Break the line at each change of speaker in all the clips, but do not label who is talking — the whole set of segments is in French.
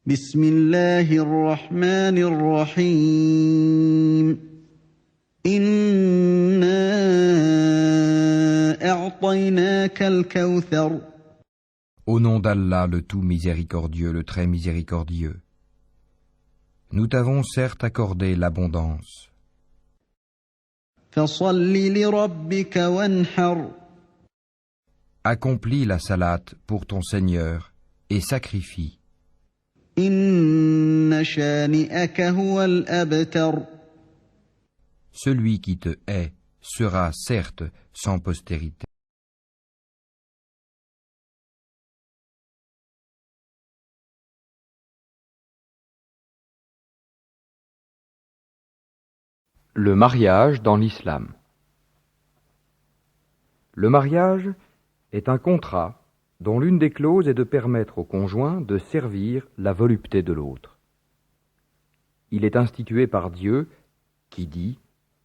بسم الله الرحمن الرحيم إنا أعطيناك الكوثر
Au nom d'Allah, le tout miséricordieux, le très miséricordieux. Nous t'avons certes accordé l'abondance.
فصل لربك وانحر
Accomplis la salate pour ton Seigneur et sacrifie.
إن شانئك هو الأبتر
Celui qui te hait sera certes sans postérité.
Le mariage dans l'islam. Le mariage est un contrat dont l'une des clauses est de permettre au conjoint de servir la volupté de l'autre. Il est institué par Dieu qui dit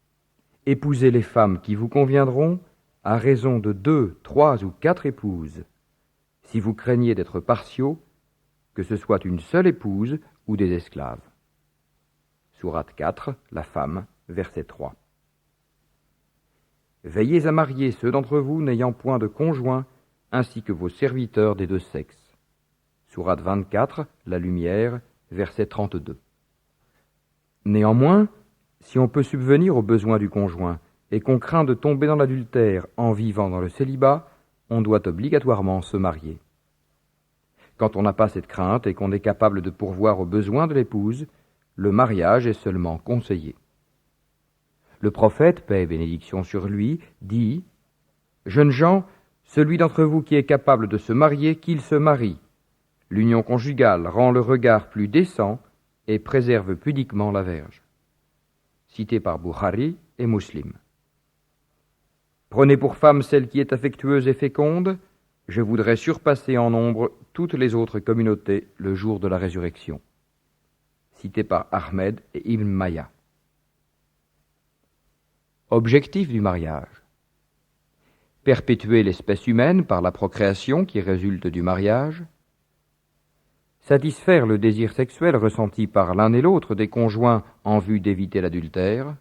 « Épousez les femmes qui vous conviendront à raison de 2, 3 ou 4 épouses. Si vous craignez d'être partiaux, que ce soit une seule épouse ou des esclaves. » Sourate 4, la femme, verset 3. Veillez à marier ceux d'entre vous n'ayant point de conjoint, ainsi que vos serviteurs des deux sexes. Sourate 24, la lumière, verset 32. Néanmoins, si on peut subvenir aux besoins du conjoint et qu'on craint de tomber dans l'adultère en vivant dans le célibat, on doit obligatoirement se marier. Quand on n'a pas cette crainte et qu'on est capable de pourvoir aux besoins de l'épouse, le mariage est seulement conseillé. Le prophète, paix et bénédiction sur lui, dit « Jeunes gens, celui d'entre vous qui est capable de se marier, qu'il se marie. L'union conjugale rend le regard plus décent et préserve pudiquement la verge. » Cité par Bukhari et Muslim. Prenez pour femme celle qui est affectueuse et féconde, je voudrais surpasser en nombre toutes les autres communautés le jour de la résurrection. Cité par Ahmed et Ibn Maya. Objectif du mariage. Perpétuer l'espèce humaine par la procréation qui résulte du mariage. Satisfaire le désir sexuel ressenti par l'un et l'autre des conjoints en vue d'éviter l'adultère.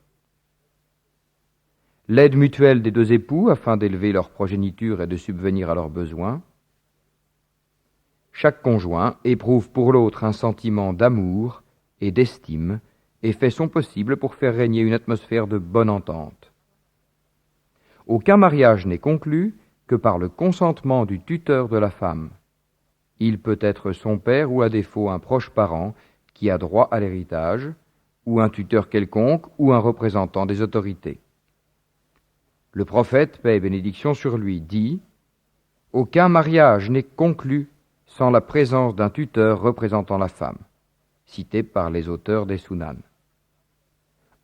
L'aide mutuelle des deux époux afin d'élever leur progéniture et de subvenir à leurs besoins. Chaque conjoint éprouve pour l'autre un sentiment d'amour et d'estime et fait son possible pour faire régner une atmosphère de bonne entente. Aucun mariage n'est conclu que par le consentement du tuteur de la femme. Il peut être son père ou à défaut un proche parent qui a droit à l'héritage, ou un tuteur quelconque ou un représentant des autorités. Le prophète, paix et bénédiction sur lui, dit « Aucun mariage n'est conclu sans la présence d'un tuteur représentant la femme », cité par les auteurs des Sunan.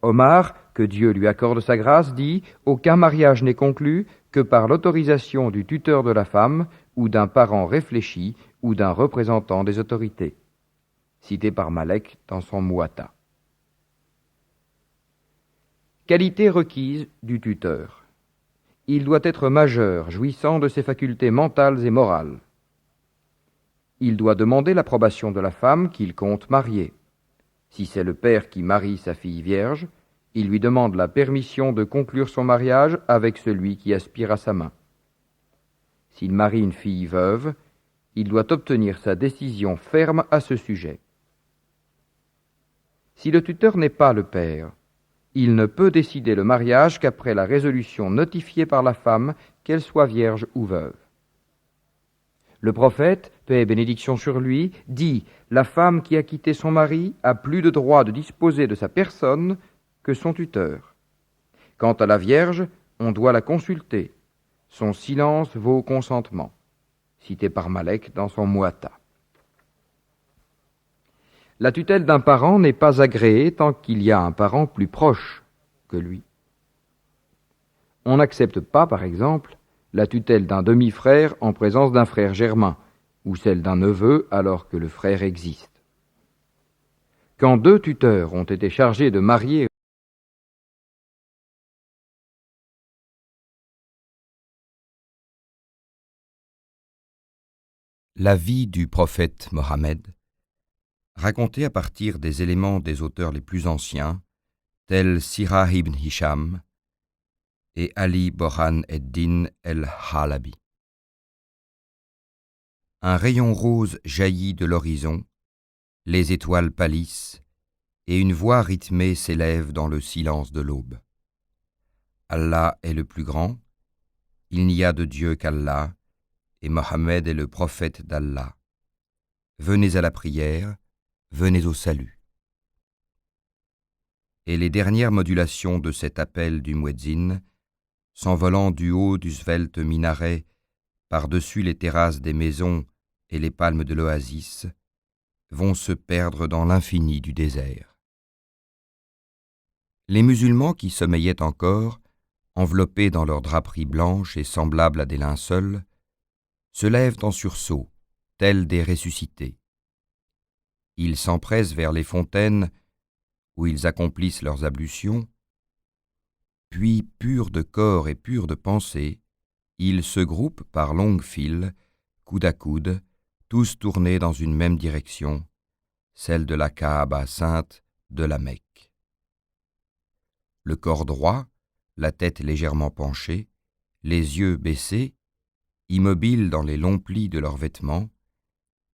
Omar, que Dieu lui accorde sa grâce, dit « Aucun mariage n'est conclu que par l'autorisation du tuteur de la femme ou d'un parent réfléchi ou d'un représentant des autorités », cité par Malek dans son Muwatta. Qualité requise du tuteur. Il doit être majeur, jouissant de ses facultés mentales et morales. Il doit demander l'approbation de la femme qu'il compte marier. Si c'est le père qui marie sa fille vierge, il lui demande la permission de conclure son mariage avec celui qui aspire à sa main. S'il marie une fille veuve, il doit obtenir sa décision ferme à ce sujet. Si le tuteur n'est pas le père, il ne peut décider le mariage qu'après la résolution notifiée par la femme, qu'elle soit vierge ou veuve. Le prophète, paix et bénédiction sur lui, dit « La femme qui a quitté son mari a plus de droit de disposer de sa personne que son tuteur. Quant à la vierge, on doit la consulter. Son silence vaut consentement. » Cité par Malek dans son Muwatta. La tutelle d'un parent n'est pas agréée tant qu'il y a un parent plus proche que lui. On n'accepte pas, par exemple, la tutelle d'un demi-frère en présence d'un frère germain, ou celle d'un neveu alors que le frère existe. Quand deux tuteurs ont été chargés de marier
La vie du prophète Mohammed, raconté à partir des éléments des auteurs les plus anciens, tels Sirah ibn Hisham et Ali Borhan ed-Din el-Halabi. Un rayon rose jaillit de l'horizon, les étoiles pâlissent, et une voix rythmée s'élève dans le silence de l'aube. Allah est le plus grand, il n'y a de Dieu qu'Allah, et Mohammed est le prophète d'Allah. Venez à la prière, venez au salut. Et les dernières modulations de cet appel du muezzin, s'envolant du haut du svelte minaret, par-dessus les terrasses des maisons et les palmes de l'oasis, vont se perdre dans l'infini du désert. Les musulmans qui sommeillaient encore, enveloppés dans leurs draperies blanches et semblables à des linceuls, se lèvent en sursaut, tels des ressuscités. Ils s'empressent vers les fontaines où ils accomplissent leurs ablutions, puis, purs de corps et purs de pensée, ils se groupent par longues files, coude à coude, tous tournés dans une même direction, celle de la Kaaba sainte de la Mecque. Le corps droit, la tête légèrement penchée, les yeux baissés, immobiles dans les longs plis de leurs vêtements,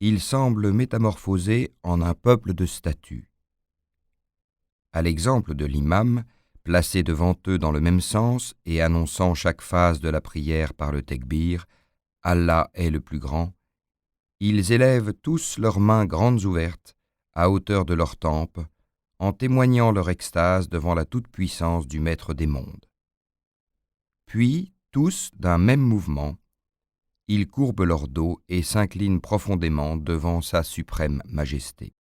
ils semblent métamorphosés en un peuple de statues. À l'exemple de l'imam, placé devant eux dans le même sens et annonçant chaque phase de la prière par le tekbir, Allah est le plus grand, ils élèvent tous leurs mains grandes ouvertes, à hauteur de leurs tempes, en témoignant leur extase devant la toute-puissance du Maître des mondes. Puis, tous, d'un même mouvement, ils courbent leur dos et s'inclinent profondément devant sa suprême majesté.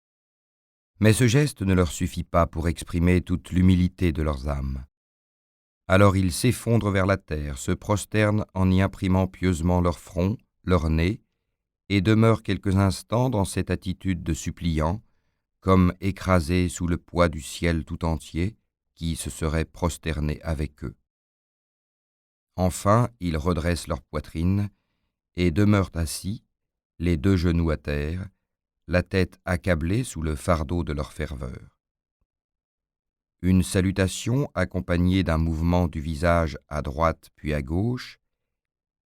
Mais ce geste ne leur suffit pas pour exprimer toute l'humilité de leurs âmes. Alors ils s'effondrent vers la terre, se prosternent en y imprimant pieusement leur front, leur nez, et demeurent quelques instants dans cette attitude de suppliants, comme écrasés sous le poids du ciel tout entier, qui se serait prosterné avec eux. Enfin, ils redressent leur poitrine et demeurent assis, les deux genoux à terre, la tête accablée sous le fardeau de leur ferveur. Une salutation accompagnée d'un mouvement du visage à droite puis à gauche,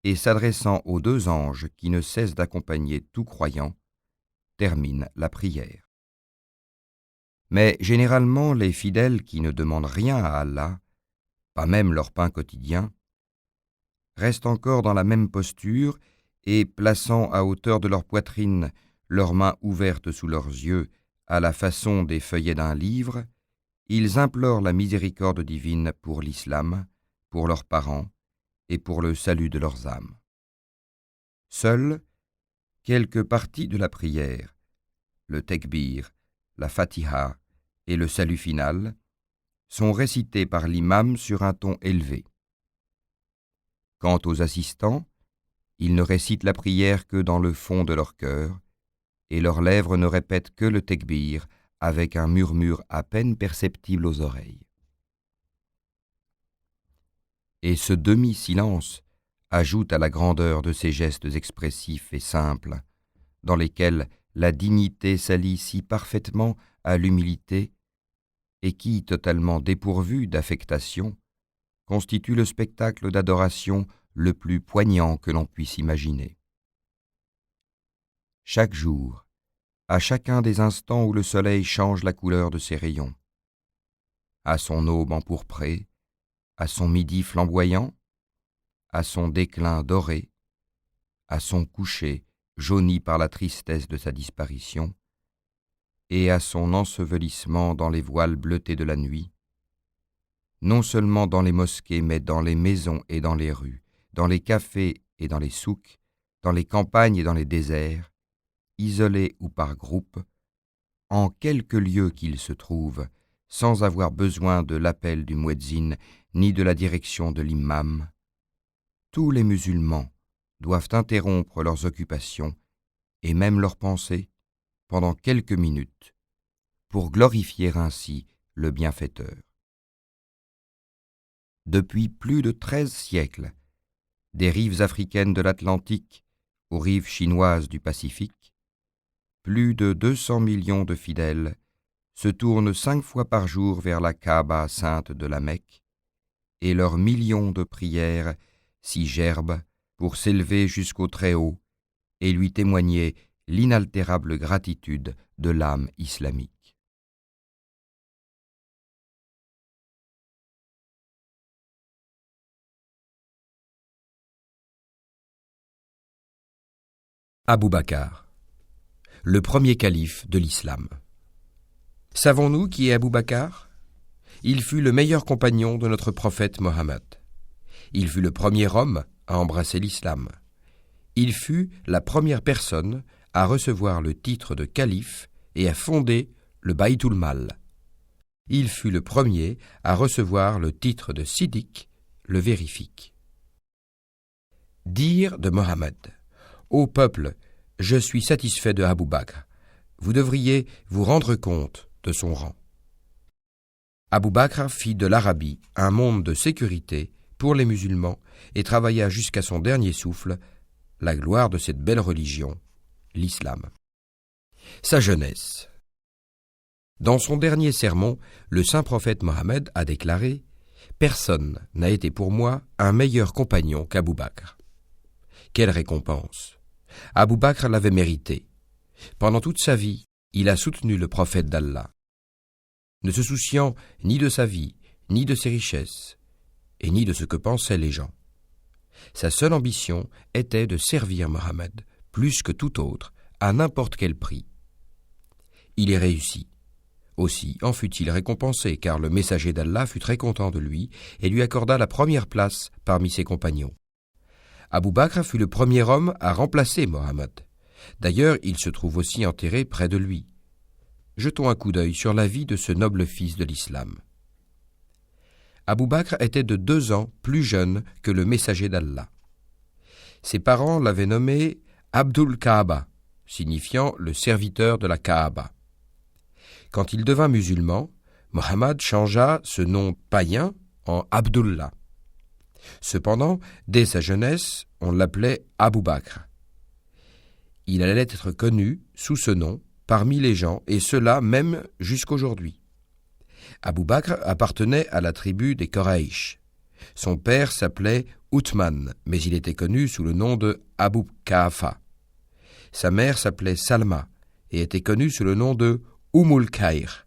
et s'adressant aux deux anges qui ne cessent d'accompagner tout croyant, termine la prière. Mais généralement, les fidèles qui ne demandent rien à Allah, pas même leur pain quotidien, restent encore dans la même posture et, plaçant à hauteur de leur poitrine leurs mains ouvertes sous leurs yeux à la façon des feuillets d'un livre, ils implorent la miséricorde divine pour l'islam, pour leurs parents et pour le salut de leurs âmes. Seules quelques parties de la prière, le tekbir, la fatiha et le salut final, sont récitées par l'imam sur un ton élevé. Quant aux assistants, ils ne récitent la prière que dans le fond de leur cœur, et leurs lèvres ne répètent que le tekbir avec un murmure à peine perceptible aux oreilles. Et ce demi-silence ajoute à la grandeur de ces gestes expressifs et simples, dans lesquels la dignité s'allie si parfaitement à l'humilité et qui, totalement dépourvus d'affectation, constitue le spectacle d'adoration le plus poignant que l'on puisse imaginer. Chaque jour, à chacun des instants où le soleil change la couleur de ses rayons, à son aube empourprée, à son midi flamboyant, à son déclin doré, à son coucher jauni par la tristesse de sa disparition, et à son ensevelissement dans les voiles bleutés de la nuit, non seulement dans les mosquées, mais dans les maisons et dans les rues, dans les cafés et dans les souks, dans les campagnes et dans les déserts, isolés ou par groupes, en quelque lieu qu'ils se trouvent, sans avoir besoin de l'appel du muezzin ni de la direction de l'imam, tous les musulmans doivent interrompre leurs occupations et même leurs pensées pendant quelques minutes pour glorifier ainsi le bienfaiteur. Depuis plus de 13 siècles, des rives africaines de l'Atlantique aux rives chinoises du Pacifique, plus de 200 millions de fidèles se tournent 5 fois par jour vers la Kaaba sainte de la Mecque, et leurs millions de prières s'y gerbent pour s'élever jusqu'au Très-Haut et lui témoigner l'inaltérable gratitude de l'âme islamique. Abu Bakr, le premier calife de l'islam. Savons-nous qui est Abu Bakr ? Il fut le meilleur compagnon de notre prophète Mohammed. Il fut le premier homme à embrasser l'islam. Il fut la première personne à recevoir le titre de calife et à fonder le Baytul Mal. Il fut le premier à recevoir le titre de Siddiq, le vérifique. Dire de Mohammed: Ô peuple, je suis satisfait de Abu Bakr. Vous devriez vous rendre compte de son rang. Abu Bakr fit de l'Arabie un monde de sécurité pour les musulmans et travailla jusqu'à son dernier souffle la gloire de cette belle religion, l'islam. Sa jeunesse. Dans son dernier sermon, le saint prophète Mohammed a déclaré: Personne n'a été pour moi un meilleur compagnon qu'Abu Bakr. Quelle récompense! Abu Bakr l'avait mérité. Pendant toute sa vie, il a soutenu le prophète d'Allah, ne se souciant ni de sa vie, ni de ses richesses, et ni de ce que pensaient les gens. Sa seule ambition était de servir Mohammed, plus que tout autre, à n'importe quel prix. Il y réussit. Aussi en fut-il récompensé, car le messager d'Allah fut très content de lui et lui accorda la première place parmi ses compagnons. Abu Bakr fut le premier homme à remplacer Mohammed. D'ailleurs, il se trouve aussi enterré près de lui. Jetons un coup d'œil sur la vie de ce noble fils de l'islam. Abu Bakr était de 2 ans plus jeune que le messager d'Allah. Ses parents l'avaient nommé Abdul Kaaba, signifiant le serviteur de la Kaaba. Quand il devint musulman, Mohammed changea ce nom païen en Abdullah. Cependant, dès sa jeunesse, on l'appelait Abu Bakr. Il allait être connu sous ce nom parmi les gens, et cela même jusqu'aujourd'hui. Abu Bakr appartenait à la tribu des Quraysh. Son père s'appelait Uthman, mais il était connu sous le nom de Abu Kaafa. Sa mère s'appelait Salma et était connue sous le nom de Al Khair.